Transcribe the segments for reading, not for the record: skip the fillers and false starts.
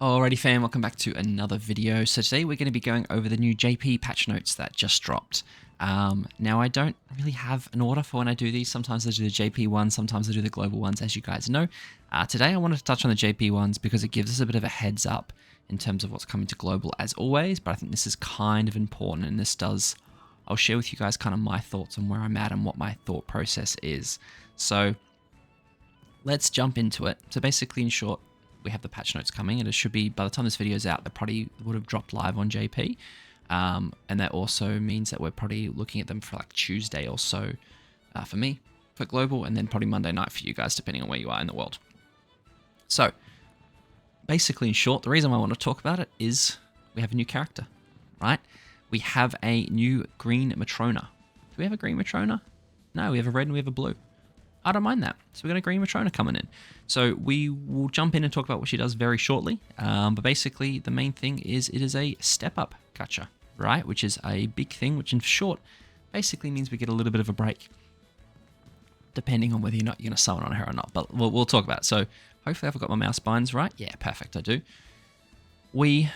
Alrighty fam, welcome back to another video. So today we're going to be going over the new JP patch notes that just dropped. Now I don't really have an order for when I do these. Sometimes I do the JP ones, sometimes I do the global ones, as you guys know. Today I wanted to touch on the JP ones because it gives us a bit of a heads up in terms of what's coming to global as always, but I think this is kind of important, and I'll share with you guys kind of my thoughts on where I'm at and what my thought process is. So let's jump into it. So basically, in short, we have the patch notes coming, and it should be, by the time this video is out, they probably would have dropped live on JP. And that also means that we're probably looking at them for like Tuesday or so for me, for global, and then probably Monday night for you guys, depending on where you are in the world. So basically, in short, the reason I want to talk about it is we have a new character, right? We have a new green Matrona. Do we have a green Matrona? No, we have a red and we have a blue. I don't mind that. So we've got a green Matrona coming in. So we will jump in and talk about what she does very shortly. But basically, the main thing is it is a step-up gacha, right? Which is a big thing, which in short basically means we get a little bit of a break, depending on whether you're going to summon on her or not. But we'll talk about it. So hopefully I've got my mouse binds right. Yeah, perfect, I do. We'll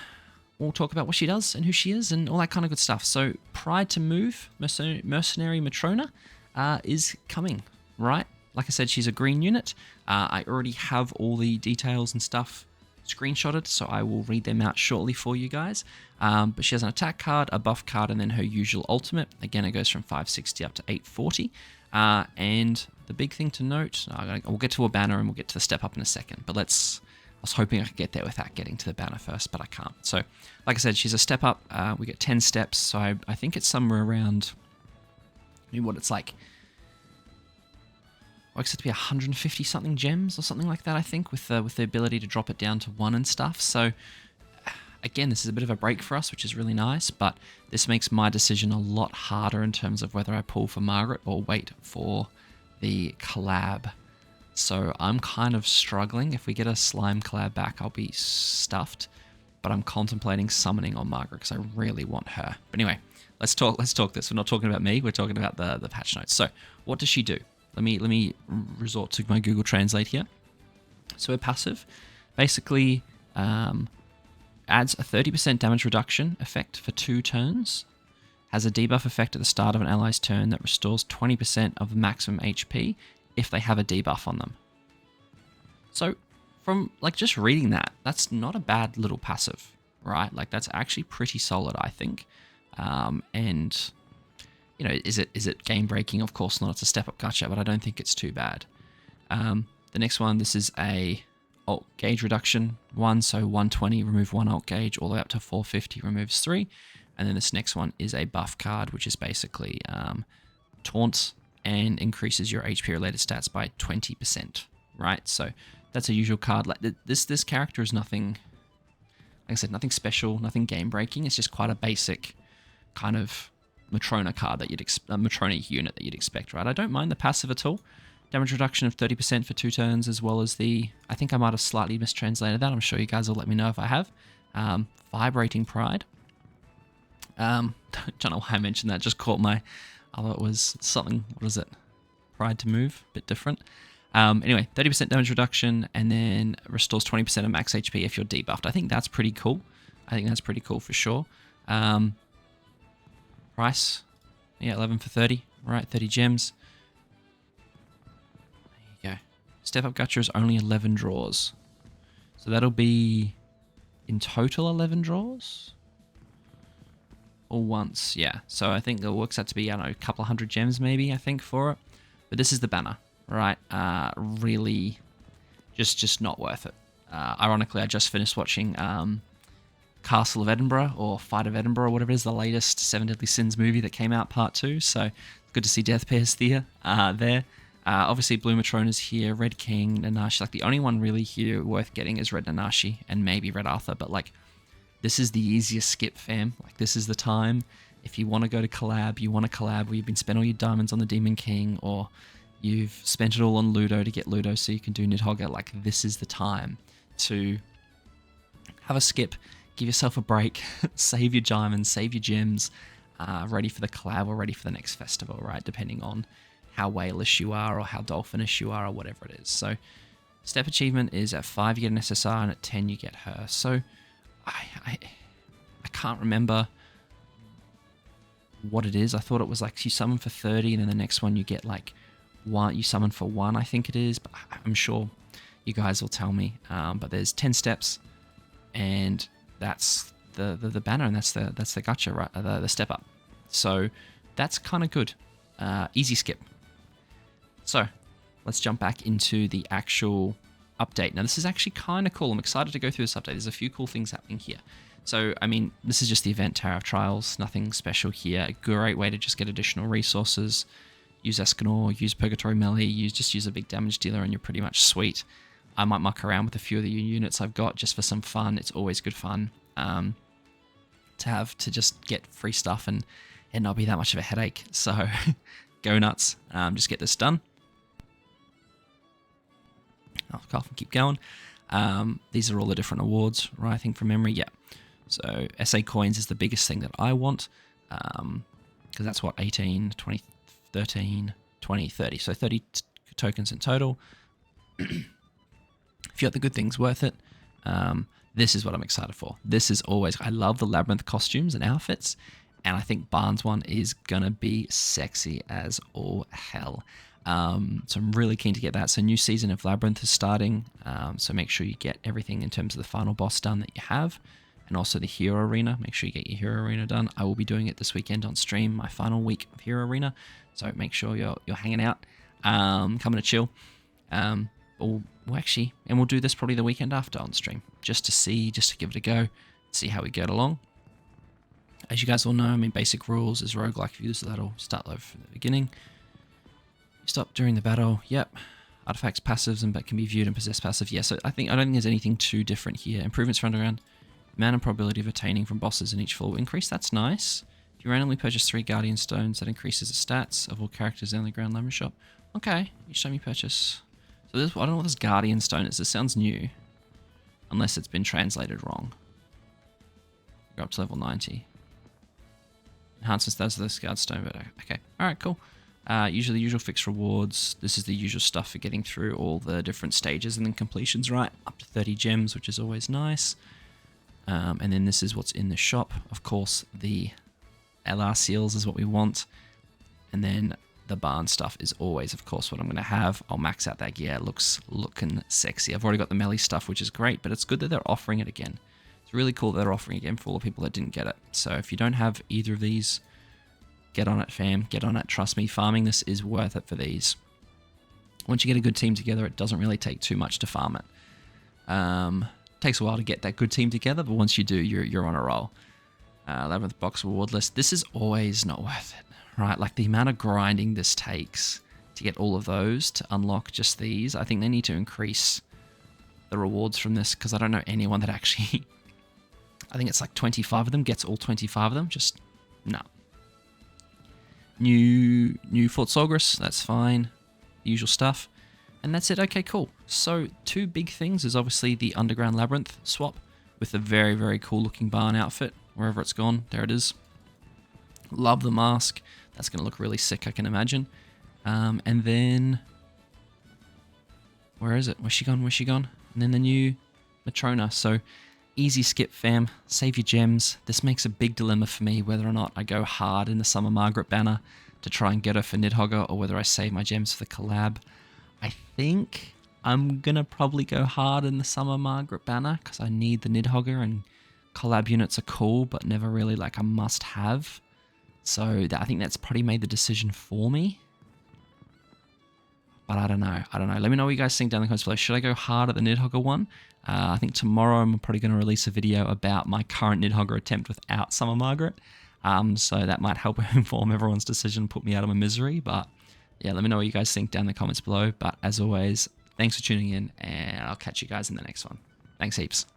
talk about what she does and who she is and all that kind of good stuff. So Pride to Move, Mercenary Matrona, is coming, right? Like I said, she's a green unit. I already have all the details and stuff screenshotted, so I will read them out shortly for you guys. But she has an attack card, a buff card, and then her usual ultimate. Again, it goes from 560 up to 840. And the big thing to note, we'll get to a banner and we'll get to the step up in a second. But I was hoping I could get there without getting to the banner first, but I can't. So, like I said, she's a step up. We get 10 steps, so I think it's somewhere around, what it's like, works out to be 150 something gems or something like that, I think, with the ability to drop it down to 1 and stuff. So again, this is a bit of a break for us, which is really nice, but this makes my decision a lot harder in terms of whether I pull for Margaret or wait for the collab. So I'm kind of struggling. If we get a slime collab back, I'll be stuffed, but I'm contemplating summoning on Margaret because I really want her. But anyway, let's talk this. We're not talking about me, we're talking about the patch notes. So what does she do? Let me resort to my Google Translate here. So her passive basically adds a 30% damage reduction effect for 2 turns, has a debuff effect at the start of an ally's turn that restores 20% of the maximum HP if they have a debuff on them. So from like just reading that, that's not a bad little passive, right? Like that's actually pretty solid, I think. And you know, is it game breaking? Of course not. It's a step up gacha, but I don't think it's too bad. The next one, this is a alt gauge reduction 1, so 120 remove 1 alt gauge, all the way up to 450 removes 3. And then this next one is a buff card, which is basically taunts and increases your HP related stats by 20%. Right, so that's a usual card. Like this character is nothing, like I said, nothing special, nothing game breaking. It's just quite a basic kind of Matrona card that Matrona unit that you'd expect, right? I don't mind the passive at all. Damage reduction of 30% for 2 turns, as well as I think I might have slightly mistranslated that. I'm sure you guys will let me know if I have. Vibrating Pride. Don't know why I mentioned that. Just caught my, I thought it was something. What is it? Pride to Move. Bit different. Anyway, 30% damage reduction, and then restores 20% of max HP if you're debuffed. I think that's pretty cool. I think that's pretty cool for sure. Price, yeah, 11 for 30, right, 30 gems. There you go. Step Up Gacha is only 11 draws. So that'll be in total 11 draws? Or once, yeah. So I think it works out to be, I don't know, a couple of 100 gems maybe, I think, for it. But this is the banner, right? Really, just not worth it. Ironically, I just finished watching Castle of Edinburgh, or Fight of Edinburgh, or whatever it is, the latest Seven Deadly Sins movie that came out, part 2. So good to see Death Pairs there. Obviously, Blue Matrona's here, Red King, Nanashi. Like the only one really here worth getting is Red Nanashi and maybe Red Arthur. But like, this is the easiest skip, fam. Like this is the time. If you want to go to collab, you want to collab where you've been spent all your diamonds on the Demon King, or you've spent it all on Ludo to get Ludo so you can do Nidhogger. Like this is the time to have a skip. Give yourself a break, save your diamonds, save your gems, ready for the collab or ready for the next festival, right? Depending on how whalish you are or how dolphinish you are or whatever it is. So Step achievement is at 5 you get an SSR, and at 10 you get her. So I can't remember what it is. I thought it was like you summon for 30, and then the next one you get like one, you summon for 1, I think it is, but I'm sure you guys will tell me. But there's 10 steps, and that's the banner, and that's the gacha, right? The step up. So that's kind of good. Easy skip. So let's jump back into the actual update. Now this is actually kind of cool. I'm excited to go through this update. There's a few cool things happening here. So, I mean, this is just the event Tower of Trials, nothing special here. A great way to just get additional resources. Use Escanor, use Purgatory Melee, just use a big damage dealer, and you're pretty much sweet. I might muck around with a few of the units I've got just for some fun. It's always good fun to just get free stuff and not be that much of a headache. So, go nuts. Just get this done. I'll cough and keep going. These are all the different awards, right? I think from memory, yeah. So SA coins is the biggest thing that I want, because that's what, 18, 20, 13, 20, 30. So 30 tokens in total. If you got the good things, worth it. This is what I'm excited for. This is always, I love the Labyrinth costumes and outfits, and I think Barnes one is going to be sexy as all hell. So I'm really keen to get that. So new season of Labyrinth is starting, so make sure you get everything in terms of the final boss done that you have, and also the Hero Arena. Make sure you get your Hero Arena done. I will be doing it this weekend on stream, my final week of Hero Arena, so make sure you're hanging out, coming to chill. We'll actually, and we'll do this probably the weekend after on stream, just to give it a go, see how we get along. As you guys all know, I mean, basic rules is roguelike. If you use that'll start low from the beginning. Stop during the battle. Yep. Artifacts passives and can be viewed and possessed passive. Yeah, so I don't think there's anything too different here. Improvements for underground. Mana and probability of attaining from bosses in each floor will increase. That's nice. If you randomly purchase 3 Guardian Stones, that increases the stats of all characters in the Underground Lemon Shop. Okay, each time you purchase. So this, I don't know what this Guardian Stone is. This sounds new. Unless it's been translated wrong. Go up to level 90. Enhancements, that's the Guard Stone, but okay. Alright, cool. Usually usual fixed rewards. This is the usual stuff for getting through all the different stages and then completions, right? Up to 30 gems, which is always nice. And then this is what's in the shop. Of course, the LR seals is what we want. And then the barn stuff is always, of course, what I'm going to have. I'll max out that gear. It looking sexy. I've already got the melee stuff, which is great, but it's good that they're offering it again. It's really cool that they're offering it again for all the people that didn't get it. So if you don't have either of these, get on it, fam. Get on it. Trust me, farming this is worth it for these. Once you get a good team together, it doesn't really take too much to farm it. Takes a while to get that good team together, but once you do, you're on a roll. Labyrinth box reward list. This is always not worth it, right? Like the amount of grinding this takes to get all of those to unlock just these. I think they need to increase the rewards from this, because I don't know anyone that actually... I think it's like 25 of them gets all 25 of them. Just no. New Fort Solgris, that's fine. The usual stuff. And that's it. Okay, cool. So 2 big things is obviously the Underground Labyrinth swap with the very, very cool looking barn outfit. Wherever it's gone, there it is. Love the mask. That's going to look really sick, I can imagine. And then... where is it? Where's she gone? Where's she gone? And then the new Matrona. So easy skip, fam. Save your gems. This makes a big dilemma for me whether or not I go hard in the Summer Margaret banner to try and get her for Nidhogger, or whether I save my gems for the collab. I think I'm going to probably go hard in the Summer Margaret banner because I need the Nidhogger, and collab units are cool, but never really like a must-have. So I think that's probably made the decision for me. But I don't know. Let me know what you guys think down in the comments below. Should I go hard at the Nidhogger one? I think tomorrow I'm probably going to release a video about my current Nidhogger attempt without Summer Margaret. So that might help inform everyone's decision, put me out of my misery. But yeah, let me know what you guys think down in the comments below. But as always, thanks for tuning in, and I'll catch you guys in the next one. Thanks heaps.